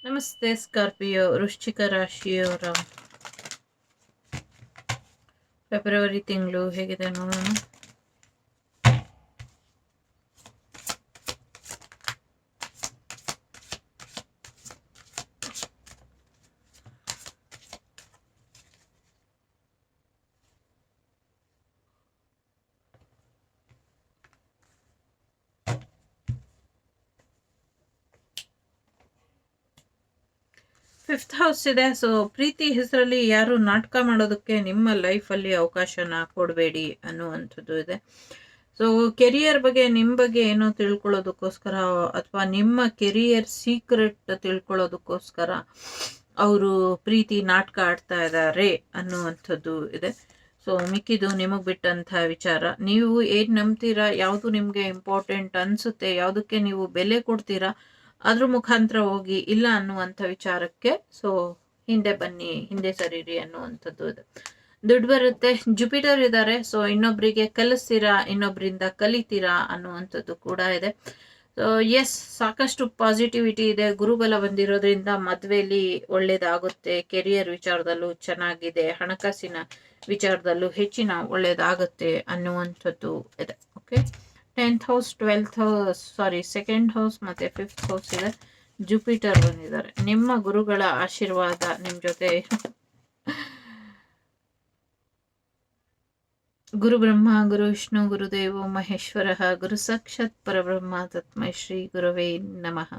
ನಮಸ್ತೆ ಸ್ಕಾರ್ಪಿಯೋ ವೃಶ್ಚಿಕ ರಾಶಿಯವರ ಫೆಬ್ರವರಿ ತಿಂಗಳು ಹೇಗಿದೆ ನೋಡೋಣ. ಫಿಫ್ತ್ ಹೌಸ್ ಇದೆ. ಸೊ ಪ್ರೀತಿ ಹೆಸರಲ್ಲಿ ಯಾರು ನಾಟಕ ಮಾಡೋದಕ್ಕೆ ನಿಮ್ಮ ಲೈಫಲ್ಲಿ ಅವಕಾಶನ ಕೊಡಬೇಡಿ ಅನ್ನುವಂಥದ್ದು ಇದೆ. ಸೊ ಕೆರಿಯರ್ ಬಗ್ಗೆ ನಿಮ್ಮ ಬಗ್ಗೆ ಏನೋ ತಿಳ್ಕೊಳ್ಳೋದಕ್ಕೋಸ್ಕರ ಅಥವಾ ನಿಮ್ಮ ಕೆರಿಯರ್ ಸೀಕ್ರೆಟ್ ತಿಳ್ಕೊಳ್ಳೋದಕ್ಕೋಸ್ಕರ ಅವರು ಪ್ರೀತಿ ನಾಟಕ ಆಡ್ತಾ ಇದ್ದಾರೆ ಅನ್ನುವಂಥದ್ದು ಇದೆ. ಸೊ ಮಿಕ್ಕಿದು ನಿಮಗೆ ಬಿಟ್ಟಂಥ ವಿಚಾರ. ನೀವು ಏನು ನಂಬ್ತೀರಾ, ಯಾವುದು ನಿಮಗೆ ಇಂಪಾರ್ಟೆಂಟ್ ಅನಿಸುತ್ತೆ, ಯಾವುದಕ್ಕೆ ನೀವು ಬೆಲೆ ಕೊಡ್ತೀರಾ, ಅದ್ರ ಮುಖಾಂತರ ಹೋಗಿ. ಇಲ್ಲ ಅನ್ನುವಂಥ ವಿಚಾರಕ್ಕೆ ಸೊ ಹಿಂದೆ ಬನ್ನಿ, ಹಿಂದೆ ಸರಿರಿ ಅನ್ನುವಂಥದ್ದು ಇದೆ. ದುಡ್ಡು ಬರುತ್ತೆ. ಜುಪಿಟರ್ ಇದ್ದಾರೆ. ಸೊ ಇನ್ನೊಬ್ಬರಿಗೆ ಕಲಿಸ್ತೀರಾ, ಇನ್ನೊಬ್ಬರಿಂದ ಕಲಿತೀರಾ ಅನ್ನುವಂಥದ್ದು ಕೂಡ ಇದೆ. ಸೊ ಎಸ್, ಸಾಕಷ್ಟು ಪಾಸಿಟಿವಿಟಿ ಇದೆ. ಗುರುಬಲ ಬಂದಿರೋದ್ರಿಂದ ಮದುವೆಯಲ್ಲಿ ಒಳ್ಳೇದಾಗುತ್ತೆ. ಕೆರಿಯರ್ ವಿಚಾರದಲ್ಲೂ ಚೆನ್ನಾಗಿದೆ. ಹಣಕಾಸಿನ ವಿಚಾರದಲ್ಲೂ ಹೆಚ್ಚಿನ ಒಳ್ಳೇದಾಗುತ್ತೆ ಅನ್ನುವಂಥದ್ದು ಇದೆ. Okay, 10th house, 12th house, second house ಮತ್ತು 5th ಹೌಸ್ ಇದೆ. ಜುಪಿಟರ್ ಬಂದಿದ್ದಾರೆ. ನಿಮ್ಮ ಗುರುಗಳ ಆಶೀರ್ವಾದ ನಿಮ್ಮ ಜೊತೆ. ಗುರು ಬ್ರಹ್ಮ ಗುರು ವಿಷ್ಣು ಗುರುದೇವೋ ಮಹೇಶ್ವರ ಗುರು ಸಾಕ್ಷಾತ್ ಪರಬ್ರಹ್ಮ ತಸ್ಮೈ ಶ್ರೀ ಗುರವೇ ನಮಃ.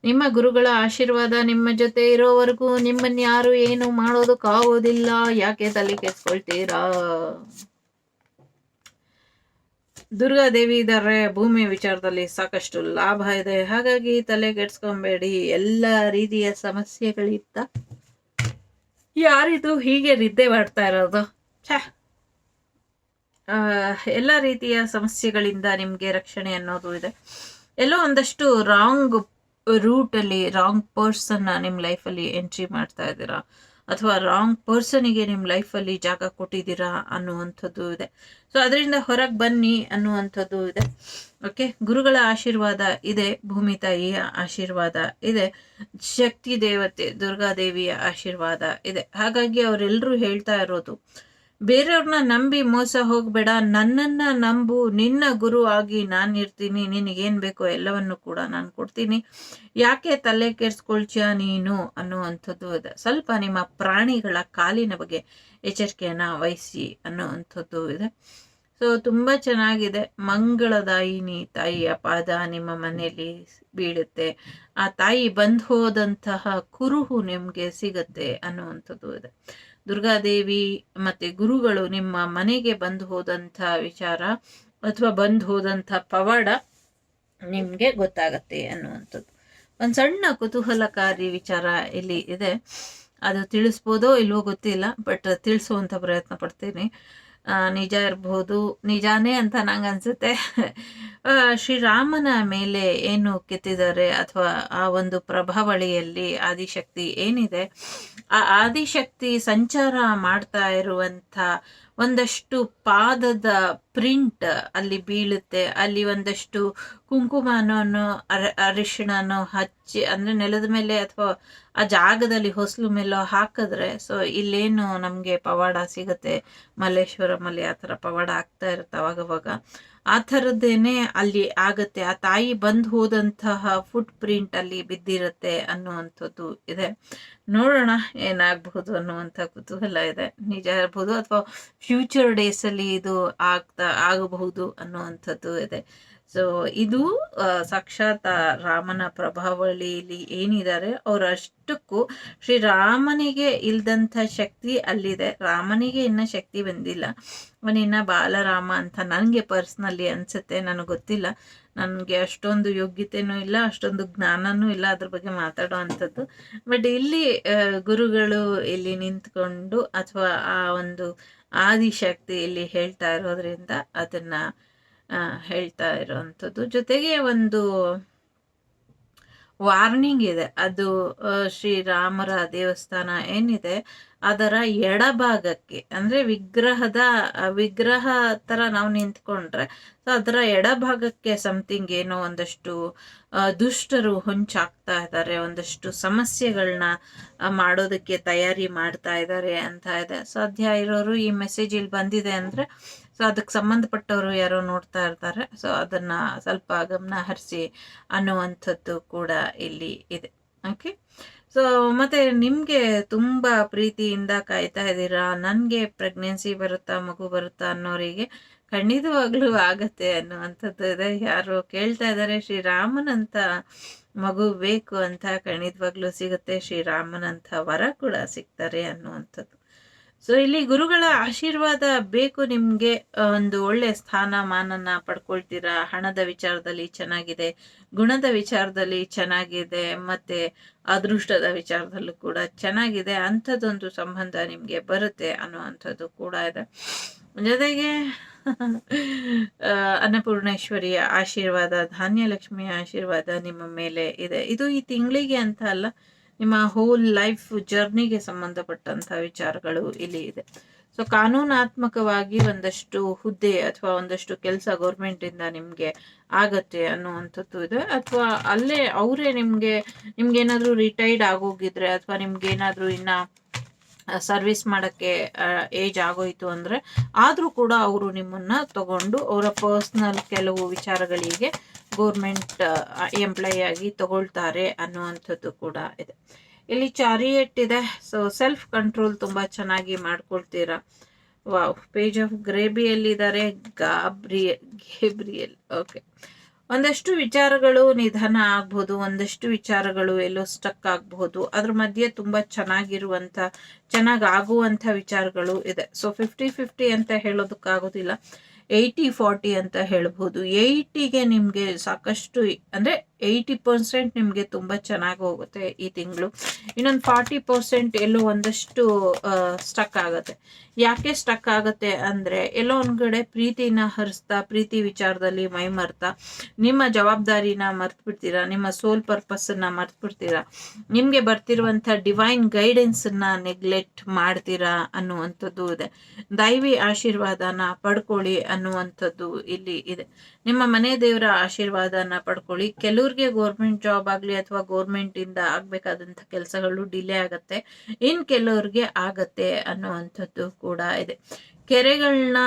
ನಿಮ್ಮ ಗುರುಗಳ ಆಶೀರ್ವಾದ ನಿಮ್ಮ ಜೊತೆ ಇರೋವರೆಗೂ ನಿಮ್ಮನ್ನ ಯಾರು ಏನು ಮಾಡೋದಕ್ಕಾಗೋದಿಲ್ಲ. ಯಾಕೆ ತಲೆ ಕೆಡ್ಸ್ಕೊಳ್ತೀರಾ? ದುರ್ಗಾದೇವಿ ಇದ್ದಾರೆ. ಭೂಮಿ ವಿಚಾರದಲ್ಲಿ ಸಾಕಷ್ಟು ಲಾಭ ಇದೆ. ಹಾಗಾಗಿ ತಲೆ ಕೆಡ್ಸ್ಕೊಬೇಡಿ. ಎಲ್ಲ ರೀತಿಯ ಸಮಸ್ಯೆಗಳಿಂದ ಯಾರಿದು ಹೀಗೆ ನಿದ್ದೆ ಮಾಡ್ತಾ ಇರೋದು? ಎಲ್ಲ ರೀತಿಯ ಸಮಸ್ಯೆಗಳಿಂದ ನಿಮಗೆ ರಕ್ಷಣೆ ಅನ್ನೋದು ಇದೆ. ಎಲ್ಲೋ ಒಂದಷ್ಟು ರಾಂಗ್ ರೂಟಲ್ಲಿ ರಾಂಗ್ ಪರ್ಸನ್ನ ನಿಮ್ಮ ಲೈಫಲ್ಲಿ ಎಂಟ್ರಿ ಮಾಡ್ತಾ ಇದ್ದೀರಾ, ಅಥವಾ ರಾಂಗ್ ಪರ್ಸನಿಗೆ ನಿಮ್ಮ ಲೈಫಲ್ಲಿ ಜಾಗ ಕೊಟ್ಟಿದ್ದೀರಾ ಅನ್ನುವಂಥದ್ದು ಇದೆ. ಸೊ ಅದರಿಂದ ಹೊರಗೆ ಬನ್ನಿ ಅನ್ನುವಂಥದ್ದು ಇದೆ. ಓಕೆ, ಗುರುಗಳ ಆಶೀರ್ವಾದ ಇದೆ, ಭೂಮಿ ತಾಯಿಯ ಆಶೀರ್ವಾದ ಇದೆ, ಶಕ್ತಿ ದೇವತೆ ದುರ್ಗಾದೇವಿಯ ಆಶೀರ್ವಾದ ಇದೆ. ಹಾಗಾಗಿ ಅವರೆಲ್ಲರೂ ಹೇಳ್ತಾ ಇರೋದು, ಬೇರೆಯವ್ರನ್ನ ನಂಬಿ ಮೋಸ ಹೋಗಬೇಡ, ನನ್ನನ್ನು ನಂಬು, ನಿನ್ನ ಗುರು ಆಗಿ ನಾನು ಇರ್ತೀನಿ, ನಿನಗೇನು ಬೇಕೋ ಎಲ್ಲವನ್ನು ಕೂಡ ನಾನು ಕೊಡ್ತೀನಿ, ಯಾಕೆ ತಲೆ ಕೆಡ್ಸ್ಕೊಳ್ತೀಯ ನೀನು ಅನ್ನುವಂಥದ್ದು ಇದೆ. ಸ್ವಲ್ಪ ನಿಮ್ಮ ಪ್ರಾಣಿಗಳ ಕಾಲಿನ ಬಗ್ಗೆ ಎಚ್ಚರಿಕೆಯನ್ನು ವಹಿಸಿ ಅನ್ನುವಂಥದ್ದು ಇದೆ. ಸೊ ತುಂಬ ಚೆನ್ನಾಗಿದೆ. ಮಂಗಳದಾಯಿನಿ ತಾಯಿಯ ಪಾದ ನಿಮ್ಮ ಮನೆಯಲ್ಲಿ ಬೀಳುತ್ತೆ. ಆ ತಾಯಿ ಬಂದು ಹೋದಂತಹ ಕುರುಹು ನಿಮಗೆ ಸಿಗುತ್ತೆ ಅನ್ನುವಂಥದ್ದು ಇದೆ. ದುರ್ಗಾದೇವಿ ಮತ್ತು ಗುರುಗಳು ನಿಮ್ಮ ಮನೆಗೆ ಬಂದು ಹೋದಂಥ ವಿಚಾರ ಅಥವಾ ಬಂದು ಹೋದಂಥ ಪವಾಡ ನಿಮಗೆ ಗೊತ್ತಾಗತ್ತೆ ಅನ್ನುವಂಥದ್ದು. ಒಂದು ಸಣ್ಣ ಕುತೂಹಲಕಾರಿ ವಿಚಾರ ಇಲ್ಲಿ ಇದೆ. ಅದು ತಿಳಿಸ್ಬೋದೋ ಇಲ್ವೋ ಗೊತ್ತಿಲ್ಲ, ಬಟ್ ತಿಳಿಸುವಂಥ ಪ್ರಯತ್ನ ಪಡ್ತೀನಿ. ನಿಜ ಇರಬಹುದು, ನಿಜಾನೇ ಅಂತ ನಂಗೆ ಅನಿಸುತ್ತೆ. ಶ್ರೀರಾಮನ ಮೇಲೆ ಏನು ಕೆತ್ತಿದ್ದಾರೆ ಅಥವಾ ಆ ಒಂದು ಪ್ರಭಾವಳಿಯಲ್ಲಿ ಆದಿಶಕ್ತಿ ಏನಿದೆ, ಆ ಆದಿಶಕ್ತಿ ಸಂಚಾರ ಮಾಡ್ತಾ ಇರುವಂಥ ಒಂದಷ್ಟು ಪಾದದ ಪ್ರಿಂಟ್ ಅಲ್ಲಿ ಬೀಳುತ್ತೆ. ಅಲ್ಲಿ ಒಂದಷ್ಟು ಕುಂಕುಮನೋ ಅರಿಶಿಣನೋ ಹಚ್ಚಿ, ಅಂದರೆ ನೆಲದ ಮೇಲೆ ಅಥವಾ ಆ ಜಾಗದಲ್ಲಿ ಹೊಸಲು ಮೇಲೋ ಹಾಕಿದ್ರೆ ಸೊ ಇಲ್ಲೇನು ನಮಗೆ ಪವಾಡ ಸಿಗುತ್ತೆ. ಮಲ್ಲೇಶ್ವರಮಲ್ಲಿ ಆ ಥರ ಪವಾಡ ಆಗ್ತಾ ಇರುತ್ತೆ ಅವಾಗವಾಗ. ಆ ಥರದ್ದೇನೆ ಅಲ್ಲಿ ಆಗತ್ತೆ. ಆ ತಾಯಿ ಬಂದು ಹೋದಂತಹ ಫುಟ್ ಪ್ರಿಂಟ್ ಅಲ್ಲಿ ಬಿದ್ದಿರುತ್ತೆ ಅನ್ನುವಂಥದ್ದು ಇದೆ. ನೋಡೋಣ ಏನಾಗಬಹುದು ಅನ್ನುವಂಥ ಕುತೂಹಲ ಇದೆ. ನಿಜ ಇರಬಹುದು ಅಥವಾ ಫ್ಯೂಚರ್ ಡೇಸಲ್ಲಿ ಇದು ಆಗಬಹುದು ಅನ್ನುವಂಥದ್ದು ಇದೆ. ಸೊ ಇದು ಸಾಕ್ಷಾತ್ ರಾಮನ ಪ್ರಭಾವಳಿಯಲ್ಲಿ ಏನಿದ್ದಾರೆ ಅವರಷ್ಟಕ್ಕೂ ಶ್ರೀರಾಮನಿಗೆ ಇಲ್ದಂಥ ಶಕ್ತಿ ಅಲ್ಲಿದೆ. ರಾಮನಿಗೆ ಇನ್ನ ಶಕ್ತಿ ಬಂದಿಲ್ಲ, ಅವನಿನ್ನ ಬಾಲರಾಮ ಅಂತ ನನಗೆ ಪರ್ಸ್ನಲಿ ಅನಿಸುತ್ತೆ. ನನಗೆ ಗೊತ್ತಿಲ್ಲ, ನನಗೆ ಅಷ್ಟೊಂದು ಯೋಗ್ಯತೆಯೂ ಇಲ್ಲ, ಅಷ್ಟೊಂದು ಜ್ಞಾನನೂ ಇಲ್ಲ ಅದ್ರ ಬಗ್ಗೆ ಮಾತಾಡೋ ಅಂಥದ್ದು. ಬಟ್ ಇಲ್ಲಿ ಗುರುಗಳು ಇಲ್ಲಿ ನಿಂತ್ಕೊಂಡು ಅಥವಾ ಆ ಒಂದು ಆದಿಶಕ್ತಿ ಇಲ್ಲಿ ಹೇಳ್ತಾ ಇರೋದ್ರಿಂದ ಅದನ್ನು ಹೇಳ್ತಾ ಇರೋವಂಥದ್ದು. ಜೊತೆಗೆ ಒಂದು ವಾರ್ನಿಂಗ್ ಇದೆ. ಅದು ಶ್ರೀರಾಮರ ದೇವಸ್ಥಾನ ಏನಿದೆ ಅದರ ಎಡಭಾಗಕ್ಕೆ, ಅಂದ್ರೆ ವಿಗ್ರಹ ತರ ನಾವು ನಿಂತ್ಕೊಂಡ್ರೆ ಸೊ ಅದರ ಎಡಭಾಗಕ್ಕೆ ಸಮಥಿಂಗ್ ಏನೋ ಒಂದಷ್ಟು ದುಷ್ಟರು ಹೊಂಚಾಕ್ತಾ ಇದ್ದಾರೆ, ಒಂದಷ್ಟು ಸಮಸ್ಯೆಗಳನ್ನ ಮಾಡೋದಕ್ಕೆ ತಯಾರಿ ಮಾಡ್ತಾ ಇದ್ದಾರೆ ಅಂತ ಇದೆ. ಸಾಧ್ಯ ಇರೋರು ಈ ಮೆಸೇಜ್ ಇಲ್ಲಿ ಬಂದಿದೆ ಅಂದ್ರೆ ಸೊ ಅದಕ್ಕೆ ಸಂಬಂಧಪಟ್ಟವರು ಯಾರೋ ನೋಡ್ತಾ ಇರ್ತಾರೆ, ಸೊ ಅದನ್ನ ಸ್ವಲ್ಪ ಗಮನ ಹರಿಸಿ ಅನ್ನುವಂಥದ್ದು ಕೂಡ ಇಲ್ಲಿ ಇದೆ. ಓಕೆ, ಸೊ ಮತ್ತೆ ನಿಮ್ಗೆ ತುಂಬಾ ಪ್ರೀತಿಯಿಂದ ಕಾಯ್ತಾ ಇದ್ದೀರಾ, ನನ್ಗೆ ಪ್ರೆಗ್ನೆನ್ಸಿ ಬರುತ್ತಾ, ಮಗು ಬರುತ್ತಾ ಅನ್ನೋರಿಗೆ ಖಂಡಿತವಾಗ್ಲೂ ಆಗತ್ತೆ ಅನ್ನುವಂಥದ್ದು ಇದೆ. ಯಾರು ಕೇಳ್ತಾ ಇದ್ದಾರೆ ಶ್ರೀರಾಮನಂತ ಮಗು ಬೇಕು ಅಂತ, ಖಂಡಿತವಾಗ್ಲೂ ಸಿಗುತ್ತೆ. ಶ್ರೀರಾಮನಂತ ವರ ಕೂಡ ಸಿಗ್ತಾರೆ ಅನ್ನುವಂಥದ್ದು. ಸೊ ಇಲ್ಲಿ ಗುರುಗಳ ಆಶೀರ್ವಾದ ಬೇಕು ನಿಮ್ಗೆ, ಒಂದು ಒಳ್ಳೆ ಸ್ಥಾನಮಾನನ ಪಡ್ಕೊಳ್ತೀರಾ, ಹಣದ ವಿಚಾರದಲ್ಲಿ ಚೆನ್ನಾಗಿದೆ, ಗುಣದ ವಿಚಾರದಲ್ಲಿ ಚೆನ್ನಾಗಿದೆ, ಮತ್ತೆ ಅದೃಷ್ಟದ ವಿಚಾರದಲ್ಲೂ ಕೂಡ ಚೆನ್ನಾಗಿದೆ. ಅಂಥದ್ದೊಂದು ಸಂಬಂಧ ನಿಮ್ಗೆ ಬರುತ್ತೆ ಅನ್ನುವಂಥದ್ದು ಕೂಡ ಇದೆ. ಜೊತೆಗೆ ಅನ್ನಪೂರ್ಣೇಶ್ವರಿಯ ಆಶೀರ್ವಾದ, ಧಾನ್ಯಲಕ್ಷ್ಮಿಯ ಆಶೀರ್ವಾದ ನಿಮ್ಮ ಮೇಲೆ ಇದೆ. ಇದು ಈ ತಿಂಗಳಿಗೆ ಅಂತ ಅಲ್ಲ, ನಿಮ್ಮ ಹೋಲ್ ಲೈಫ್ ಜರ್ನಿಗೆ ಸಂಬಂಧಪಟ್ಟಂತ ವಿಚಾರಗಳು ಇಲ್ಲಿ ಇದೆ. ಸೊ ಕಾನೂನಾತ್ಮಕವಾಗಿ ಒಂದಷ್ಟು ಹುದ್ದೆ ಅಥವಾ ಒಂದಷ್ಟು ಕೆಲಸ ಗೌರ್ಮೆಂಟ್ ಇಂದ ನಿಮ್ಗೆ ಆಗತ್ತೆ ಅನ್ನುವಂಥದ್ದು ಇದೆ. ಅಥವಾ ಅಲ್ಲೇ ಅವರೇ ನಿಮ್ಗೇನಾದ್ರೂ ರಿಟೈರ್ಡ್ ಆಗೋಗಿದ್ರೆ ಅಥವಾ ನಿಮ್ಗೇನಾದ್ರೂ ಇನ್ನ ಸರ್ವಿಸ್ ಮಾಡಕ್ಕೆ ಏಜ್ ಆಗೋಯ್ತು ಅಂದ್ರೆ ಆದ್ರೂ ಕೂಡ ಅವರು ನಿಮ್ಮನ್ನ ತಗೊಂಡು ಅವರ ಪರ್ಸ್ನಲ್ ಕೆಲವು ವಿಚಾರಗಳಿಗೆ ಗೋರ್ಮೆಂಟ್ ಎಂಪ್ಲಾಯಿ ಆಗಿ ತಗೊಳ್ತಾರೆ ಅನ್ನುವಂಥದ್ದು ಕೂಡ ಇದೆ. ಇಲ್ಲಿ ಚಾರಿಯಟ್ ಇದೆ. ಸೊ ಸೆಲ್ಫ್ ಕಂಟ್ರೋಲ್ ತುಂಬಾ ಚೆನ್ನಾಗಿ ಮಾಡ್ಕೊಳ್ತೀರಾ. ವಾವ್, ಪೇಜ್ ಆಫ್ ಗ್ರೇಬಿಯಲ್ಲಿದ್ದಾರೆ ಗೇಬ್ರಿಯಲ್. ಓಕೆ, ಒಂದಷ್ಟು ವಿಚಾರಗಳು ನಿಧನ ಆಗ್ಬಹುದು, ಒಂದಷ್ಟು ವಿಚಾರಗಳು ಎಲ್ಲೋ ಸ್ಟಕ್ ಆಗಬಹುದು, ಅದ್ರ ಮಧ್ಯೆ ತುಂಬಾ ಚೆನ್ನಾಗಾಗುವಂತ ವಿಚಾರಗಳು ಇದೆ. ಸೊ 50-50 ಅಂತ ಹೇಳೋದಕ್ಕಾಗೋದಿಲ್ಲ, 80-40 ಅಂತ ಹೇಳ್ಬೋದು. 80ಗೆ ನಿಮ್ಗೆ ಸಾಕಷ್ಟು, ಅಂದ್ರೆ 80% ನಿಮ್ಗೆ ತುಂಬಾ ಚೆನ್ನಾಗಿ ಹೋಗುತ್ತೆ ಈ ತಿಂಗಳು. ಇನ್ನೊಂದು 40% ಎಲ್ಲೋ ಒಂದಷ್ಟು ಸ್ಟಕ್ ಆಗತ್ತೆ. ಯಾಕೆ ಸ್ಟಕ್ ಆಗತ್ತೆ ಅಂದ್ರೆ ಎಲ್ಲೋ ಒಂದ್ ಕಡೆ ಪ್ರೀತಿನ ಹರಿಸ್ತಾ, ಪ್ರೀತಿ ವಿಚಾರದಲ್ಲಿ ಮೈ ಮರ್ತಾ ನಿಮ್ಮ ಜವಾಬ್ದಾರಿನ ಮರ್ತ್ ಬಿಡ್ತೀರಾ, ನಿಮ್ಮ ಸೋಲ್ ಪರ್ಪಸ್ ನ ಮರ್ತ್ ಬಿಡ್ತೀರಾ, ನಿಮ್ಗೆ ಬರ್ತಿರುವಂತ ಡಿವೈನ್ ಗೈಡೆನ್ಸ್ ನ ನೆಗ್ಲೆಕ್ಟ್ ಮಾಡ್ತೀರಾ ಅನ್ನುವಂಥದ್ದು ಇದೆ. ದೈವಿ ಆಶೀರ್ವಾದನ ಪಡ್ಕೊಳ್ಳಿ ಅನ್ನುವಂಥದ್ದು ಇಲ್ಲಿ ಇದೆ. ನಿಮ್ಮ ಮನೆ ದೇವರ ಆಶೀರ್ವಾದನ ಪಡ್ಕೊಳ್ಳಿ. ಕೆಲವ್ರಿಗೆ ಗೌರ್ಮೆಂಟ್ ಜಾಬ್ ಆಗ್ಲಿ ಅಥವಾ ಗೌರ್ಮೆಂಟ್ ಇಂದ ಆಗ್ಬೇಕಾದಂತ ಕೆಲಸಗಳು ಡಿಲೇ ಆಗತ್ತೆ, ಇನ್ ಕೆಲವ್ರಿಗೆ ಆಗತ್ತೆ ಅನ್ನುವಂಥದ್ದು ಕೂಡ ಇದೆ. ಕೆರೆಗಳನ್ನ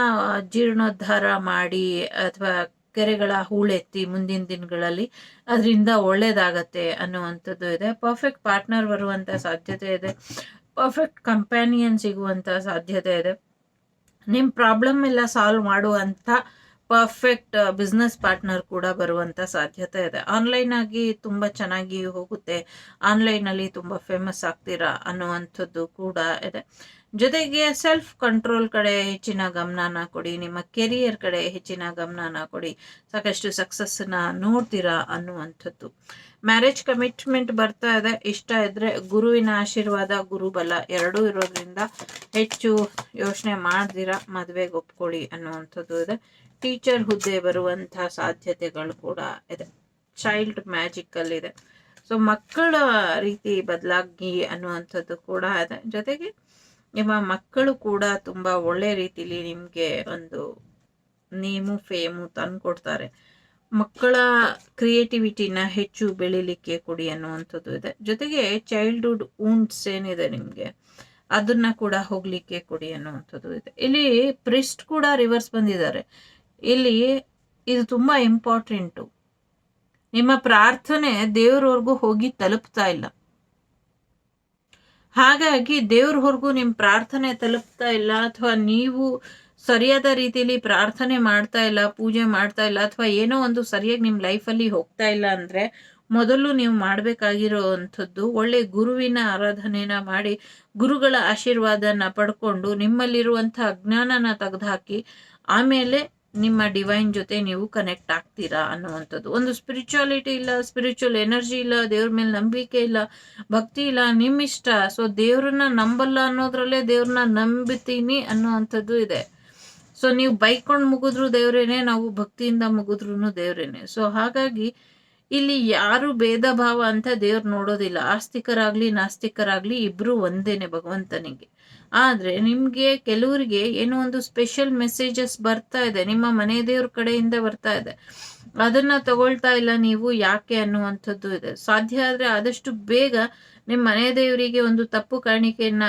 ಜೀರ್ಣೋದ್ಧಾರ ಮಾಡಿ ಅಥವಾ ಕೆರೆಗಳ ಹೂಳೆತ್ತಿ ಮುಂದಿನ ದಿನಗಳಲ್ಲಿ ಅದರಿಂದ ಒಳ್ಳೇದಾಗತ್ತೆ ಅನ್ನುವಂಥದ್ದು ಇದೆ. ಪರ್ಫೆಕ್ಟ್ ಪಾರ್ಟ್ನರ್ ಬರುವಂತ ಸಾಧ್ಯತೆ ಇದೆ, ಪರ್ಫೆಕ್ಟ್ ಕಂಪ್ಯಾನಿಯನ್ ಸಿಗುವಂತ ಸಾಧ್ಯತೆ ಇದೆ. ನಿಮ್ ಪ್ರಾಬ್ಲಮ್ ಎಲ್ಲ ಸಾಲ್ವ್ ಮಾಡುವಂತ ಪರ್ಫೆಕ್ಟ್ ಬಿಸ್ನೆಸ್ ಪಾರ್ಟ್ನರ್ ಕೂಡ ಬರುವಂತ ಸಾಧ್ಯತೆ ಇದೆ. ಆನ್ಲೈನ್ ಆಗಿ ತುಂಬಾ ಚೆನ್ನಾಗಿ ಹೋಗುತ್ತೆ, ಆನ್ಲೈನ್ ಅಲ್ಲಿ ತುಂಬಾ ಫೇಮಸ್ ಆಗ್ತೀರಾ ಅನ್ನುವಂಥದ್ದು ಕೂಡ ಇದೆ. ಜೊತೆಗೆ ಸೆಲ್ಫ್ ಕಂಟ್ರೋಲ್ ಕಡೆ ಹೆಚ್ಚಿನ ಗಮನನ ಕೊಡಿ, ನಿಮ್ಮ ಕೆರಿಯರ್ ಕಡೆ ಹೆಚ್ಚಿನ ಗಮನನ ಕೊಡಿ, ಸಾಕಷ್ಟು ಸಕ್ಸಸ್ ನ ನೋಡ್ತೀರಾ ಅನ್ನುವಂಥದ್ದು. ಮ್ಯಾರೇಜ್ ಕಮಿಟ್ಮೆಂಟ್ ಬರ್ತಾ ಇದೆ. ಇಷ್ಟ ಇದ್ರೆ ಗುರುವಿನ ಆಶೀರ್ವಾದ, ಗುರುಬಲ ಎರಡೂ ಇರೋದ್ರಿಂದ ಹೆಚ್ಚು ಯೋಚನೆ ಮಾಡ್ದಿರಾ ಮದುವೆಗೆ ಒಪ್ಕೊಳ್ಳಿ ಅನ್ನುವಂಥದ್ದು ಇದೆ. ಟೀಚರ್ ಹುದ್ದೆ ಬರುವಂತಹ ಸಾಧ್ಯತೆಗಳು ಕೂಡ ಇದೆ. ಚೈಲ್ಡ್ ಮ್ಯಾಜಿಕಲ್ ಇದೆ. ಸೊ ಮಕ್ಕಳ ರೀತಿ ಬದಲಾಗಿ ಅನ್ನುವಂಥದ್ದು ಕೂಡ ಇದೆ. ಜೊತೆಗೆ ನಿಮ್ಮ ಮಕ್ಕಳು ಕೂಡ ತುಂಬಾ ಒಳ್ಳೆ ರೀತಿಲಿ ನಿಮ್ಗೆ ಒಂದು ನೇಮು ಫೇಮು ತಂದ್ಕೊಡ್ತಾರೆ. ಮಕ್ಕಳ ಕ್ರಿಯೇಟಿವಿಟಿನ ಹೆಚ್ಚು ಬೆಳಿಲಿಕ್ಕೆ ಕೊಡಿ ಅನ್ನುವಂಥದ್ದು ಇದೆ. ಜೊತೆಗೆ ಚೈಲ್ಡ್ಹುಡ್ ವುಂಡ್ಸ್ ಏನಿದೆ ನಿಮ್ಗೆ ಅದನ್ನ ಕೂಡ ಹೋಗ್ಲಿಕ್ಕೆ ಕೊಡಿ ಅನ್ನುವಂಥದ್ದು ಇದೆ. ಇಲ್ಲಿ ಪ್ರಿಸ್ಟ್ ಕೂಡ ರಿವರ್ಸ್ ಬಂದಿದ್ದಾರೆ. ಇಲ್ಲಿ ಇದು ತುಂಬಾ ಇಂಪಾರ್ಟೆಂಟು. ನಿಮ್ಮ ಪ್ರಾರ್ಥನೆ ದೇವ್ರವರೆಗೂ ಹೋಗಿ ತಲುಪ್ತಾ ಇಲ್ಲ. ಹಾಗಾಗಿ ದೇವ್ರವರೆಗೂ ನಿಮ್ ಪ್ರಾರ್ಥನೆ ತಲುಪ್ತಾ ಇಲ್ಲ, ಅಥವಾ ನೀವು ಸರಿಯಾದ ರೀತಿಯಲ್ಲಿ ಪ್ರಾರ್ಥನೆ ಮಾಡ್ತಾ ಇಲ್ಲ, ಪೂಜೆ ಮಾಡ್ತಾ ಇಲ್ಲ, ಅಥವಾ ಏನೋ ಒಂದು ಸರಿಯಾಗಿ ನಿಮ್ ಲೈಫಲ್ಲಿ ಹೋಗ್ತಾ ಇಲ್ಲ ಅಂದ್ರೆ ಮೊದಲು ನೀವು ಮಾಡ್ಬೇಕಾಗಿರೋವಂಥದ್ದು ಒಳ್ಳೆ ಗುರುವಿನ ಆರಾಧನೆನ ಮಾಡಿ, ಗುರುಗಳ ಆಶೀರ್ವಾದನ ಪಡ್ಕೊಂಡು ನಿಮ್ಮಲ್ಲಿರುವಂಥ ಅಜ್ಞಾನನ ತೆಗೆದುಹಾಕಿ ಆಮೇಲೆ ನಿಮ್ಮ ಡಿವೈನ್ ಜೊತೆ ನೀವು ಕನೆಕ್ಟ್ ಆಗ್ತೀರಾ ಅನ್ನುವಂಥದ್ದು. ಒಂದು ಸ್ಪಿರಿಚುವಾಲಿಟಿ ಇಲ್ಲ, ಸ್ಪಿರಿಚುವಲ್ ಎನರ್ಜಿ ಇಲ್ಲ, ದೇವ್ರ ಮೇಲೆ ನಂಬಿಕೆ ಇಲ್ಲ, ಭಕ್ತಿ ಇಲ್ಲ, ನಿಮ್ಮಿಷ್ಟ. ಸೊ ದೇವ್ರನ್ನ ನಂಬಲ್ಲ ಅನ್ನೋದ್ರಲ್ಲೇ ದೇವ್ರನ್ನ ನಂಬಿತೀನಿ ಅನ್ನುವಂಥದ್ದು ಇದೆ. ಸೊ ನೀವು ಬೈಕೊಂಡು ಮುಗಿದ್ರು ದೇವ್ರೇನೆ, ನಾವು ಭಕ್ತಿಯಿಂದ ಮುಗಿದ್ರು ದೇವ್ರೇನೆ. ಸೊ ಹಾಗಾಗಿ ಇಲ್ಲಿ ಯಾರು ಭೇದ ಭಾವ ಅಂತ ದೇವ್ರು ನೋಡೋದಿಲ್ಲ. ಆಸ್ತಿಕರಾಗ್ಲಿ ನಾಸ್ತಿಕರಾಗ್ಲಿ ಇಬ್ರು ಒಂದೇನೆ ಭಗವಂತನಿಗೆ. ಆದ್ರೆ ನಿಮ್ಗೆ ಕೆಲವರಿಗೆ ಏನೋ ಒಂದು ಸ್ಪೆಷಲ್ ಮೆಸೇಜಸ್ ಬರ್ತಾ ಇದೆ, ನಿಮ್ಮ ಮನೆ ದೇವ್ರ ಕಡೆಯಿಂದ ಬರ್ತಾ ಇದೆ. ಅದನ್ನ ತಗೊಳ್ತಾ ಇಲ್ಲ ನೀವು, ಯಾಕೆ ಅನ್ನುವಂಥದ್ದು ಇದೆ. ಸಾಧ್ಯ ಆದ್ರೆ ಆದಷ್ಟು ಬೇಗ ನಿಮ್ಮ ಮನೆ ದೇವರಿಗೆ ಒಂದು ತಪ್ಪು ಕಾಣಿಕೆಯನ್ನ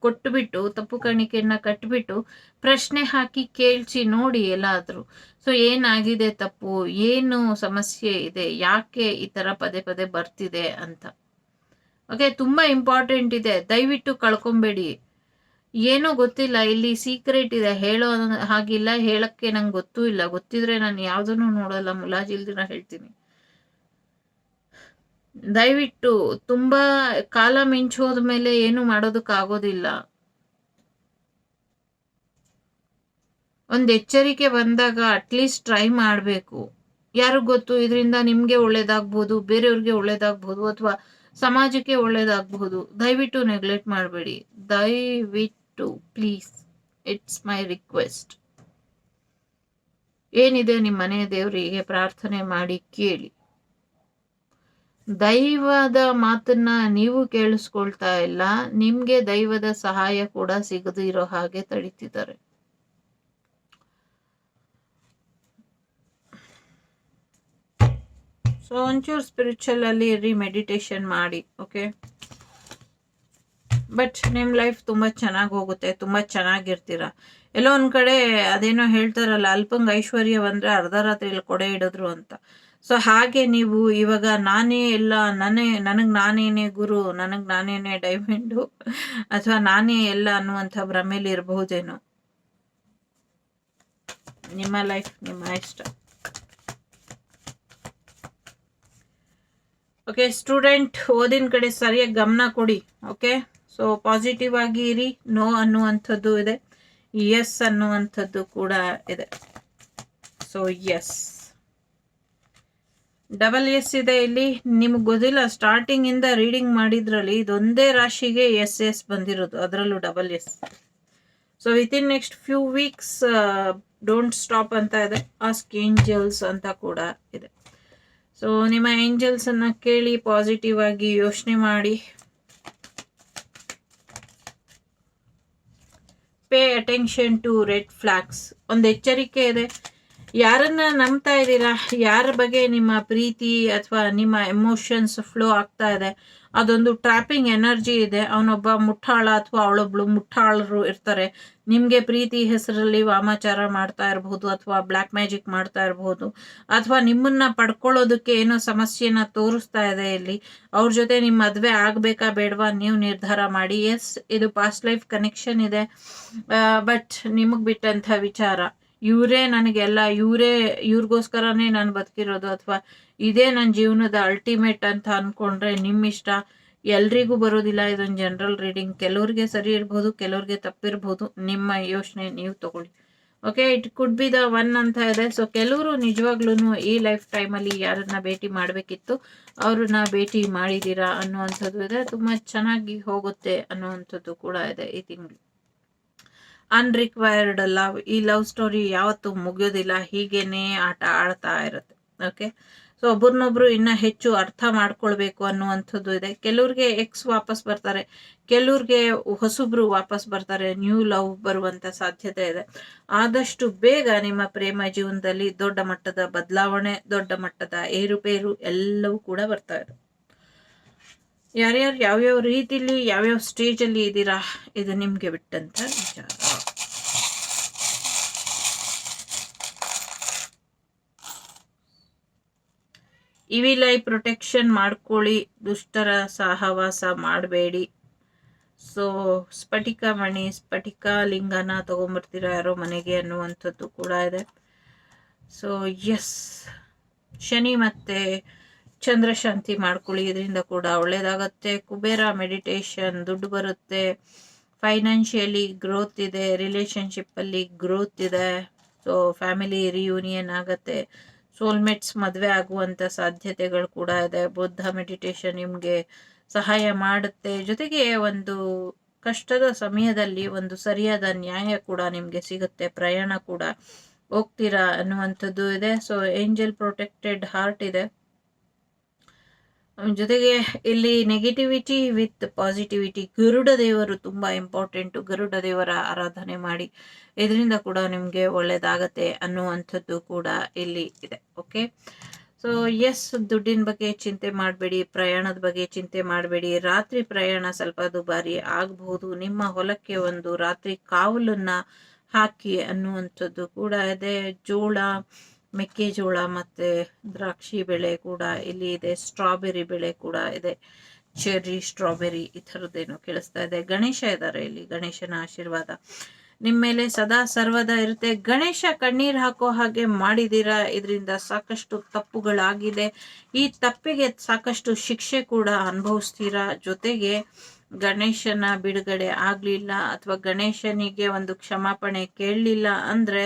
ಕೊಟ್ಟುಬಿಟ್ಟು, ತಪ್ಪು ಕಾಣಿಕೆಯನ್ನ ಕಟ್ಬಿಟ್ಟು ಪ್ರಶ್ನೆ ಹಾಕಿ ಕೇಳ್ಸಿ ನೋಡಿ ಎಲ್ಲಾದ್ರೂ. ಸೊ ಏನಾಗಿದೆ ತಪ್ಪು, ಏನು ಸಮಸ್ಯೆ ಇದೆ, ಯಾಕೆ ಈ ತರ ಪದೇ ಪದೇ ಬರ್ತಿದೆ ಅಂತ. ಓಕೆ, ತುಂಬಾ ಇಂಪಾರ್ಟೆಂಟ್ ಇದೆ, ದಯವಿಟ್ಟು ಕಳ್ಕೊಂಬೇಡಿ. ಏನೋ ಗೊತ್ತಿಲ್ಲ, ಇಲ್ಲಿ ಸೀಕ್ರೆಟ್ ಇದೆ, ಹೇಳೋ ಹಾಗಿಲ್ಲ, ಹೇಳಕ್ಕೆ ನಂಗೆ ಗೊತ್ತೂ ಇಲ್ಲ. ಗೊತ್ತಿದ್ರೆ ನಾನು ಯಾವ್ದನ್ನು ನೋಡಲ್ಲ, ಮುಲಾಜಿಲ್ದಿರ ಹೇಳ್ತೀನಿ. ದಯವಿಟ್ಟು ತುಂಬಾ ಕಾಲ ಮಿಂಚೋದ್ಮೇಲೆ ಏನು ಮಾಡೋದಕ್ಕಾಗೋದಿಲ್ಲ. ಒಂದು ಎಚ್ಚರಿಕೆ ಬಂದಾಗ ಅಟ್ಲೀಸ್ಟ್ ಟ್ರೈ ಮಾಡಬೇಕು. ಯಾರಿಗ್ ಗೊತ್ತು, ಇದರಿಂದ ನಿಮ್ಗೆ ಒಳ್ಳೇದಾಗ್ಬೋದು, ಬೇರೆಯವ್ರಿಗೆ ಒಳ್ಳೇದಾಗ್ಬೋದು, ಅಥವಾ ಸಮಾಜಕ್ಕೆ ಒಳ್ಳೇದಾಗಬಹುದು. ದಯವಿಟ್ಟು ನೆಗ್ಲೆಕ್ಟ್ ಮಾಡಬೇಡಿ, ದಯವಿಟ್ಟು ಪ್ಲೀಸ್, ಇಟ್ಸ್ ಮೈ ರಿಕ್ವೆಸ್ಟ್. ಏನಿದೆ ನಿಮ್ಮ ಮನೆ ದೇವರಿಗೆ ಪ್ರಾರ್ಥನೆ ಮಾಡಿ ಕೇಳಿ. ದೈವದ ಮಾತನ್ನ ನೀವು ಕೇಳಿಸ್ಕೊಳ್ತಾ ಇಲ್ಲ, ನಿಮ್ಗೆ ದೈವದ ಸಹಾಯ ಕೂಡ ಸಿಗದಿರೋ ಹಾಗೆ ತಡೀತಿದ್ದಾರೆ. ಸೊ ಒಂಚೂರು ಸ್ಪಿರಿಚುವಲ್ ಅಲ್ಲಿ ಇರ್ರಿ, ಮೆಡಿಟೇಷನ್ ಮಾಡಿ. ಓಕೆ, ಬಟ್ ನಿಮ್ಮ ಲೈಫ್ ತುಂಬ ಚೆನ್ನಾಗಿ ಹೋಗುತ್ತೆ, ತುಂಬ ಚೆನ್ನಾಗಿರ್ತೀರ. ಎಲ್ಲೋ ಒಂದು ಕಡೆ ಅದೇನೋ ಹೇಳ್ತಾರಲ್ಲ, ಅಲ್ಪಂಗ ಐಶ್ವರ್ಯ ಬಂದರೆ ಅರ್ಧ ರಾತ್ರಿಯಲ್ಲಿ ಕೊಡೆ ಇಡಿದ್ರು ಅಂತ. ಸೊ ಹಾಗೆ ನೀವು ಇವಾಗ ನಾನೇ ಎಲ್ಲ, ನನಗೆ ನಾನೇನೇ ಗುರು, ನನಗೆ ನಾನೇನೇ ಡೈಮಂಡು, ಅಥವಾ ನಾನೇ ಎಲ್ಲ ಅನ್ನುವಂಥ ಭ್ರಮೇಲಿ ಇರಬಹುದೇನೋ. ನಿಮ್ಮ ಲೈಫ್ ನಿಮ್ಮ ಇಷ್ಟ. ಓಕೆ ಸ್ಟೂಡೆಂಟ್, ಓದಿನ ಕಡೆ ಸರಿಯಾಗಿ ಗಮನ ಕೊಡಿ. ಓಕೆ, ಸೊ ಪಾಸಿಟಿವ್ ಆಗಿ ಇರಿ. ನೋ ಅನ್ನುವಂಥದ್ದು ಇದೆ, ಎಸ್ ಅನ್ನುವಂಥದ್ದು ಕೂಡ ಇದೆ. ಸೊ ಎಸ್, ಡಬಲ್ ಎಸ್ ಇದೆ ಇಲ್ಲಿ. ನಿಮ್ಗೆ ಗೊತ್ತಿಲ್ಲ, ಸ್ಟಾರ್ಟಿಂಗ್ ಇಂದ ರೀಡಿಂಗ್ ಮಾಡಿದ್ರಲ್ಲಿ ಇದೊಂದೇ ರಾಶಿಗೆ ಎಸ್ ಎಸ್ ಬಂದಿರೋದು, ಅದರಲ್ಲೂ double S. So within next few weeks don't stop ಅಂತ ಇದೆ. ಆಸ್ಕ್ ಏಂಜಲ್ಸ್ ಅಂತ ಕೂಡ ಇದೆ. ಸೊ ನಿಮ್ಮ ಏಂಜಲ್ಸ್ ಅನ್ನ ಕೇಳಿ, ಪಾಸಿಟಿವ್ ಆಗಿ ಯೋಚನೆ ಮಾಡಿ. Pay attention to red flags. ಒಂದು ಎಚ್ಚರಿಕೆ ಇದೆ. ಯಾರನ್ನ ನಂಬ್ತಾ ಇದ್ದೀರಾ, ಯಾರ ಬಗ್ಗೆ ನಿಮ್ಮ ಪ್ರೀತಿ ಅಥವಾ ನಿಮ್ಮ ಎಮೋಷನ್ಸ್ ಫ್ಲೋ ಆಗ್ತಾ ಇದೆ, ಅದೊಂದು ಟ್ರ್ಯಾಪಿಂಗ್ ಎನರ್ಜಿ ಇದೆ. ಅವನೊಬ್ಬ ಮುಟ್ಟಾಳ ಅಥವಾ ಅವಳೊಬ್ಳು ಮುಟ್ಟಾಳರು ಇರ್ತಾರೆ. ನಿಮಗೆ ಪ್ರೀತಿ ಹೆಸರಲ್ಲಿ ವಾಮಾಚಾರ ಮಾಡ್ತಾ ಇರಬಹುದು, ಅಥವಾ ಬ್ಲ್ಯಾಕ್ ಮ್ಯಾಜಿಕ್ ಮಾಡ್ತಾ ಇರಬಹುದು, ಅಥವಾ ನಿಮ್ಮನ್ನ ಪಡ್ಕೊಳ್ಳೋದಕ್ಕೆ ಏನೋ ಸಮಸ್ಯೆನ ತೋರಿಸ್ತಾ ಇದೆ. ಇಲ್ಲಿ ಅವ್ರ ಜೊತೆ ನಿಮ್ಮ ಮದುವೆ ಆಗ್ಬೇಕಾ ಬೇಡವಾ ನೀವು ನಿರ್ಧಾರ ಮಾಡಿ. ಎಸ್, ಇದು ಪಾಸ್ಟ್ ಲೈಫ್ ಕನೆಕ್ಷನ್ ಇದೆ, ಬಟ್ ನಿಮಗೆ ಬಿಟ್ಟಂಥ ವಿಚಾರ. ಇವರೇ ನನಗೆಲ್ಲ, ಇವ್ರಿಗೋಸ್ಕರನೇ ನಾನು ಬದುಕಿರೋದು, ಅಥವಾ ಇದೇ ನನ್ನ ಜೀವನದ ಅಲ್ಟಿಮೇಟ್ ಅಂತ ಅನ್ಕೊಂಡ್ರೆ ನಿಮ್ಮ ಇಷ್ಟ. ಎಲ್ರಿಗೂ ಬರೋದಿಲ್ಲ, ಇದೊಂದು ಜನರಲ್ ರೀಡಿಂಗ್. ಕೆಲವ್ರಿಗೆ ಸರಿ ಇರ್ಬೋದು, ಕೆಲವ್ರಿಗೆ ತಪ್ಪಿರ್ಬೋದು. ನಿಮ್ಮ ಯೋಚನೆ ನೀವು ತಗೊಳ್ಳಿ. Okay, it could be the one ಅಂತ ಇದೆ. ಸೊ ಕೆಲವರು ನಿಜವಾಗ್ಲೂ ಈ ಲೈಫ್ ಟೈಮಲ್ಲಿ ಯಾರನ್ನ ಭೇಟಿ ಮಾಡಬೇಕಿತ್ತು ಅವ್ರನ್ನ ಭೇಟಿ ಮಾಡಿದ್ದೀರಾ ಅನ್ನುವಂಥದ್ದು ಇದೆ. ತುಂಬ ಚೆನ್ನಾಗಿ ಹೋಗುತ್ತೆ ಅನ್ನುವಂಥದ್ದು ಕೂಡ ಇದೆ ಈ ತಿಂಗಳು. ಅನ್ರಿಕ್ವೈರ್ಡ್ ಲವ್, ಈ ಲವ್ ಸ್ಟೋರಿ ಯಾವತ್ತೂ ಮುಗಿಯೋದಿಲ್ಲ, ಹೀಗೇನೆ ಆಟ ಆಡ್ತಾ ಇರುತ್ತೆ. ಓಕೆ, ಸೊ ಒಬ್ರನ್ನೊಬ್ರು ಇನ್ನ ಹೆಚ್ಚು ಅರ್ಥ ಮಾಡ್ಕೊಳ್ಬೇಕು ಅನ್ನುವಂಥದ್ದು ಇದೆ. ಕೆಲವ್ರಿಗೆ ಎಕ್ಸ್ ವಾಪಸ್ ಬರ್ತಾರೆ, ಕೆಲವ್ರಿಗೆ ಹೊಸಬ್ರು ವಾಪಸ್ ಬರ್ತಾರೆ, ನ್ಯೂ ಲವ್ ಬರುವಂತ ಸಾಧ್ಯತೆ ಇದೆ. ಆದಷ್ಟು ಬೇಗ ನಿಮ್ಮ ಪ್ರೇಮ ಜೀವನದಲ್ಲಿ ದೊಡ್ಡ ಮಟ್ಟದ ಬದಲಾವಣೆ, ದೊಡ್ಡ ಮಟ್ಟದ ಏರುಪೇರು ಎಲ್ಲವೂ ಕೂಡ ಬರ್ತಾ ಇದೆ. ಯಾರ್ಯಾರು ಯಾವ್ಯಾವ ರೀತಿಲಿ ಯಾವ್ಯಾವ ಸ್ಟೇಜಲ್ಲಿ ಇದ್ದೀರಾ, ಇದು ನಿಮ್ಗೆ ಬಿಟ್ಟಂತ ವಿಚಾರ. ಇವಿಲ್ ಐ ಪ್ರೊಟೆಕ್ಷನ್ ಮಾಡ್ಕೊಳ್ಳಿ, ದುಷ್ಟರ ಸಹವಾಸ ಮಾಡಬೇಡಿ. ಸೊ ಸ್ಫಟಿಕ ಮಣಿ, ಸ್ಫಟಿಕ ಲಿಂಗನ ತಗೊಂಬರ್ತೀರ ಯಾರೋ ಮನೆಗೆ ಅನ್ನುವಂಥದ್ದು ಕೂಡ ಇದೆ. ಸೊ ಎಸ್, ಶನಿ ಮತ್ತೆ ಚಂದ್ರ ಶಾಂತಿ ಮಾಡ್ಕೊಳ್ಳಿ, ಇದರಿಂದ ಕೂಡ ಒಳ್ಳೇದಾಗತ್ತೆ. ಕುಬೇರ ಮೆಡಿಟೇಷನ್, ದುಡ್ಡು ಬರುತ್ತೆ, ಫೈನಾನ್ಷಿಯಲಿ ಗ್ರೋತ್ ಇದೆ, ರಿಲೇಶನ್ಶಿಪ್ಪಲ್ಲಿ ಗ್ರೋತ್ ಇದೆ. ಸೊ ಫ್ಯಾಮಿಲಿ ರಿಯೂನಿಯನ್ ಆಗತ್ತೆ, ಸೋಲ್ಮೇಟ್ಸ್ ಮದುವೆ ಆಗುವಂಥ ಸಾಧ್ಯತೆಗಳು ಕೂಡ ಇದೆ. ಬುದ್ಧ ಮೆಡಿಟೇಷನ್ ನಿಮಗೆ ಸಹಾಯ ಮಾಡುತ್ತೆ. ಜೊತೆಗೆ ಒಂದು ಕಷ್ಟದ ಸಮಯದಲ್ಲಿ ಒಂದು ಸರಿಯಾದ ನ್ಯಾಯ ಕೂಡ ನಿಮಗೆ ಸಿಗುತ್ತೆ, ಪ್ರಯಾಣ ಕೂಡ ಹೋಗ್ತೀರಾ ಅನ್ನುವಂಥದ್ದು ಇದೆ. ಸೊ ಏಂಜಲ್ ಪ್ರೊಟೆಕ್ಟೆಡ್ ಹಾರ್ಟ್ ಇದೆ. ಜೊತೆಗೆ ಇಲ್ಲಿ ನೆಗೆಟಿವಿಟಿ ವಿತ್ ಪಾಸಿಟಿವಿಟಿ, ಗರುಡ ದೇವರು ತುಂಬ ಇಂಪಾರ್ಟೆಂಟು. ಗರುಡ ದೇವರ ಆರಾಧನೆ ಮಾಡಿ, ಇದರಿಂದ ಕೂಡ ನಿಮಗೆ ಒಳ್ಳೆಯದಾಗತ್ತೆ ಅನ್ನುವಂಥದ್ದು ಕೂಡ ಇಲ್ಲಿ ಇದೆ. ಓಕೆ, ಸೊ ಎಸ್, ದುಡ್ಡಿನ ಬಗ್ಗೆ ಚಿಂತೆ ಮಾಡಬೇಡಿ, ಪ್ರಯಾಣದ ಬಗ್ಗೆ ಚಿಂತೆ ಮಾಡಬೇಡಿ. ರಾತ್ರಿ ಪ್ರಯಾಣ ಸ್ವಲ್ಪ ದುಬಾರಿ ಆಗಬಹುದು. ನಿಮ್ಮ ಹೊಲಕ್ಕೆ ಒಂದು ರಾತ್ರಿ ಕಾವಲನ್ನು ಹಾಕಿ ಅನ್ನುವಂಥದ್ದು ಕೂಡ ಇದೆ. ಜೋಳ, ಮೆಕ್ಕೆಜೋಳ ಮತ್ತು ದ್ರಾಕ್ಷಿ ಬೆಳೆ ಕೂಡ ಇಲ್ಲಿ ಇದೆ. ಸ್ಟ್ರಾಬೆರಿ ಬೆಳೆ ಕೂಡ ಇದೆ. ಚೆರ್ರಿ, ಸ್ಟ್ರಾಬೆರಿ ಈ ಥರದ್ದೇನೋ ಕೇಳಿಸ್ತಾ ಇದೆ. ಗಣೇಶ ಇದ್ದಾರೆ ಇಲ್ಲಿ. ಗಣೇಶನ ಆಶೀರ್ವಾದ ನಿಮ್ಮ ಮೇಲೆ ಸದಾ ಸರ್ವದ ಇರುತ್ತೆ. ಗಣೇಶ ಕಣ್ಣೀರು ಹಾಕೋ ಹಾಗೆ ಮಾಡಿದ್ದೀರಾ, ಇದರಿಂದ ಸಾಕಷ್ಟು ತಪ್ಪುಗಳಾಗಿದೆ. ಈ ತಪ್ಪಿಗೆ ಸಾಕಷ್ಟು ಶಿಕ್ಷೆ ಕೂಡ ಅನುಭವಿಸ್ತೀರಾ. ಜೊತೆಗೆ ಗಣೇಶನ ಬಿಡುಗಡೆ ಆಗಲಿಲ್ಲ ಅಥವಾ ಗಣೇಶನಿಗೆ ಒಂದು ಕ್ಷಮಾಪಣೆ ಕೇಳಲಿಲ್ಲ ಅಂದರೆ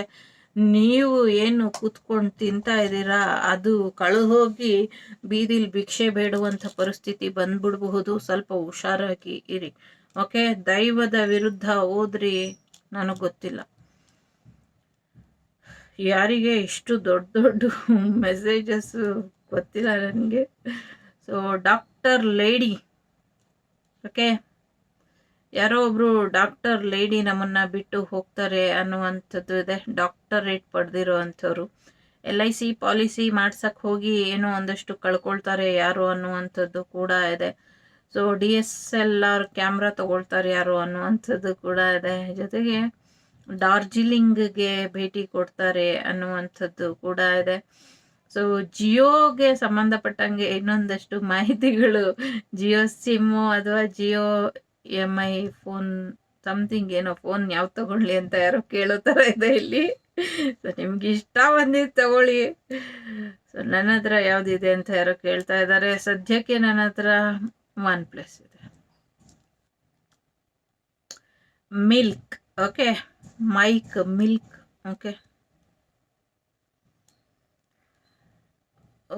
ನೀವು ಏನು ಕೂತ್ಕೊಂಡು ತಿಂತಾ ಇದ್ದೀರಾ ಅದು ಕಳೆದು ಹೋಗಿ ಬೀದಿಲಿ ಭಿಕ್ಷೆ ಬೇಡುವಂಥ ಪರಿಸ್ಥಿತಿ ಬಂದ್ಬಿಡಬಹುದು. ಸ್ವಲ್ಪ ಹುಷಾರಾಗಿ ಇರಿ. ಓಕೆ, ದೈವದ ವಿರುದ್ಧ ಹೋದ್ರಿ ನನಗೆ ಗೊತ್ತಿಲ್ಲ ಯಾರಿಗೆ ಇಷ್ಟು ದೊಡ್ಡ ದೊಡ್ಡ ಮೆಸೇಜಸ್ ಗೊತ್ತಿಲ್ಲ ನನಗೆ. ಸೊ ಡಾಕ್ಟರ್ ಲೇಡಿ, ಓಕೆ, ಯಾರೋ ಒಬ್ರು ಡಾಕ್ಟರ್ ಲೇಡಿ ನಮ್ಮನ್ನ ಬಿಟ್ಟು ಹೋಗ್ತಾರೆ ಅನ್ನುವಂಥದ್ದು ಇದೆ. ಡಾಕ್ಟರೇಟ್ ಪಡೆದಿರೋ ಅಂಥವ್ರು LIC ಪಾಲಿಸಿ ಮಾಡ್ಸಕ್ಕೆ ಹೋಗಿ ಏನೋ ಒಂದಷ್ಟು ಕಳ್ಕೊಳ್ತಾರೆ ಯಾರು ಅನ್ನುವಂಥದ್ದು ಕೂಡ ಇದೆ. ಸೊ DSLR ಕ್ಯಾಮ್ರಾ ತಗೊಳ್ತಾರೆ ಯಾರು ಅನ್ನುವಂಥದ್ದು ಕೂಡ ಇದೆ. ಜೊತೆಗೆ ಡಾರ್ಜಿಲಿಂಗ್ಗೆ ಭೇಟಿ ಕೊಡ್ತಾರೆ ಅನ್ನುವಂಥದ್ದು ಕೂಡ ಇದೆ. ಸೊ ಜಿಯೋಗೆ ಸಂಬಂಧಪಟ್ಟಂಗೆ ಇನ್ನೊಂದಷ್ಟು ಮಾಹಿತಿಗಳು, ಜಿಯೋ ಸಿಮ್ಮು ಅಥವಾ ಜಿಯೋ MI ಫೋನ್ ಸಮಥಿಂಗ್, ಏನೋ ಫೋನ್ ಯಾವ್ದು ತಗೊಳ್ಳಿ ಅಂತ ಯಾರೋ ಕೇಳೋ ಥರ ಇದೆ ಇಲ್ಲಿ. ಸೊ ನಿಮ್ಗೆ ಇಷ್ಟ ಬಂದಿದ್ದು ತಗೊಳ್ಳಿ. ಸೊ ನನ್ನ ಹತ್ರ ಯಾವುದಿದೆ ಅಂತ ಯಾರೋ ಕೇಳ್ತಾ ಇದ್ದಾರೆ. ಸದ್ಯಕ್ಕೆ ನನ್ನ ಹತ್ರ OnePlus ಇದೆ. Milk, okay, mike milk, okay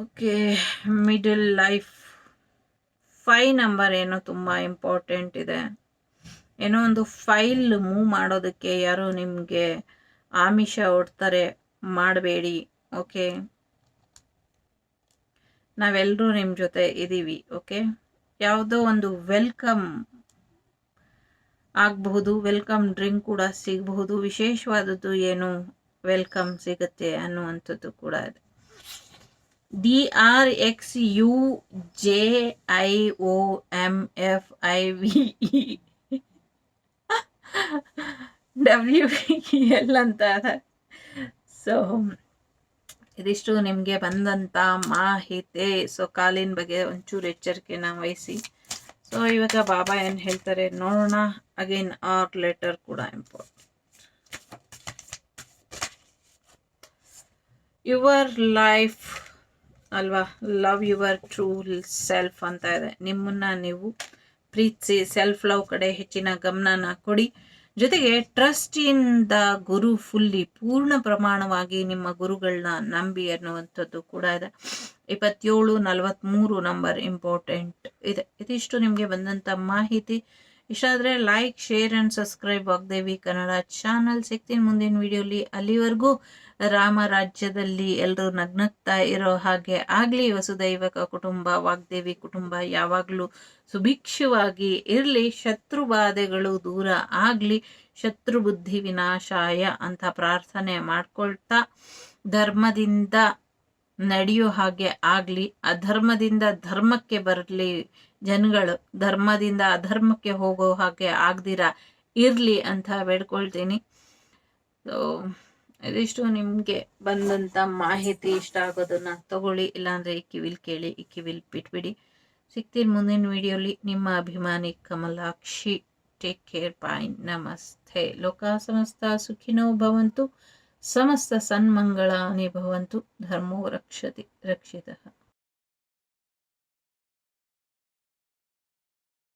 okay. Middle life 5 number ಏನೋ ತುಂಬ ಇಂಪಾರ್ಟೆಂಟ್ ಇದೆ. ಏನೋ ಒಂದು ಫೈಲ್ ಮೂವ್ ಮಾಡೋದಕ್ಕೆ ಯಾರೋ ನಿಮಗೆ ಆಮಿಷ ಒಡ್ತಾರೆ, ಮಾಡಬೇಡಿ. ಓಕೆ, ನಾವೆಲ್ಲರೂ ನಿಮ್ಮ ಜೊತೆ ಇದ್ದೀವಿ. ಓಕೆ, ಯಾವುದೋ ಒಂದು ವೆಲ್ಕಮ್ ಆಗಬಹುದು, ವೆಲ್ಕಮ್ ಡ್ರಿಂಕ್ ಕೂಡ ಸಿಗಬಹುದು. ವಿಶೇಷವಾದದ್ದು ಏನು ವೆಲ್ಕಮ್ ಸಿಗುತ್ತೆ ಅನ್ನುವಂಥದ್ದು ಕೂಡ ಇದೆ. DRXUJIOMFIVEWEL ಅಂತ ಇದೆ. ಸೊ ಇದಿಷ್ಟು ನಿಮಗೆ ಬಂದಂಥ ಮಾಹಿತಿ. ಸೊ ಕಾಲಿನ ಬಗ್ಗೆ ಒಂಚೂರು ಎಚ್ಚರಿಕೆನ ವಹಿಸಿ. ಸೊ ಇವಾಗ ಬಾಬಾ ಏನು ಹೇಳ್ತಾರೆ ನೋಡೋಣ. ಅಗೇನ್ ಆರ್ ಲೆಟರ್ ಕೂಡ ಇಂಪಾರ್ಟೆಂಟ್. ಯುವರ್ ಲೈಫ್ ಅಲ್ವಾ, ಲವ್ ಯುವರ್ ಟ್ರೂ ಸೆಲ್ಫ್ ಅಂತ ಇದೆ. ನಿಮ್ಮನ್ನ ನೀವು ಪ್ರೀತಿಸಿ, ಸೆಲ್ಫ್ ಲವ್ ಕಡೆ ಹೆಚ್ಚಿನ ಗಮನನ ಕೊಡಿ. ಜೊತೆಗೆ trust in the Guru fully, ಪೂರ್ಣ ಪ್ರಮಾಣವಾಗಿ ನಿಮ್ಮ ಗುರುಗಳನ್ನ ನಂಬಿ ಅನ್ನುವಂಥದ್ದು ಕೂಡ ಇದೆ. 2743 ನಂಬರ್ ಇಂಪಾರ್ಟೆಂಟ್ ಇದೆ. ಇದಿಷ್ಟು ನಿಮಗೆ ಬಂದಂಥ ಮಾಹಿತಿ. ಇಷ್ಟ ಆದರೆ like, share and subscribe Vagdevi Kannada channel. ಸಿಗ್ತೀನಿ ಮುಂದಿನ ವಿಡಿಯೋಲಿ. ಅಲ್ಲಿವರೆಗೂ ರಾಮರಾಜ್ಯದಲ್ಲಿ ಎಲ್ಲರೂ ನಗ್ನಗ್ತಾ ಇರೋ ಹಾಗೆ ಆಗಲಿ. ವಸುದೈವಕ ಕುಟುಂಬ, ವಾಗ್ದೇವಿ ಕುಟುಂಬ ಯಾವಾಗಲೂ ಸುಭಿಕ್ಷವಾಗಿ ಇರಲಿ. ಶತ್ರು ಬಾಧೆಗಳು ದೂರ ಆಗಲಿ. ಶತ್ರು ಬುದ್ಧಿ ವಿನಾಶಾಯ ಅಂತ ಪ್ರಾರ್ಥನೆ ಮಾಡ್ಕೊಳ್ತಾ ಧರ್ಮದಿಂದ ನಡೆಯೋ ಹಾಗೆ ಆಗಲಿ. ಅಧರ್ಮದಿಂದ ಧರ್ಮಕ್ಕೆ ಬರಲಿ ಜನಗಳು, ಧರ್ಮದಿಂದ ಅಧರ್ಮಕ್ಕೆ ಹೋಗೋ ಹಾಗೆ ಆಗ್ದಿರ ಇರಲಿ ಅಂತ ಬೇಡ್ಕೊಳ್ತೀನಿ. ಸೊ ಇದಿಷ್ಟು ನಿಮಗೆ ಬಂದಂಥ ಮಾಹಿತಿ. ಇಷ್ಟ ಆಗೋದನ್ನ ತಗೊಳ್ಳಿ, ಇಲ್ಲಾಂದರೆ ಈ ಕಿವಿಲ್ ಕೇಳಿ, ಈ ಕಿವಿಲ್ ಬಿಟ್ಬಿಡಿ. ಸಿಗ್ತೀನಿ ಮುಂದಿನ ವಿಡಿಯೋಲಿ. ನಿಮ್ಮ ಅಭಿಮಾನಿ ಕಮಲಾಕ್ಷಿ. ಟೇಕ್ ಕೇರ್, ಬಾಯ್, ನಮಸ್ತೆ. ಲೋಕ ಸಮಸ್ತ ಸುಖಿನೋ ಭವಂತು, ಸಮಸ್ತ ಸನ್ಮಂಗಳಾನಿ ಭವಂತು, ಧರ್ಮೋ ರಕ್ಷತಿ ರಕ್ಷಿತಃ.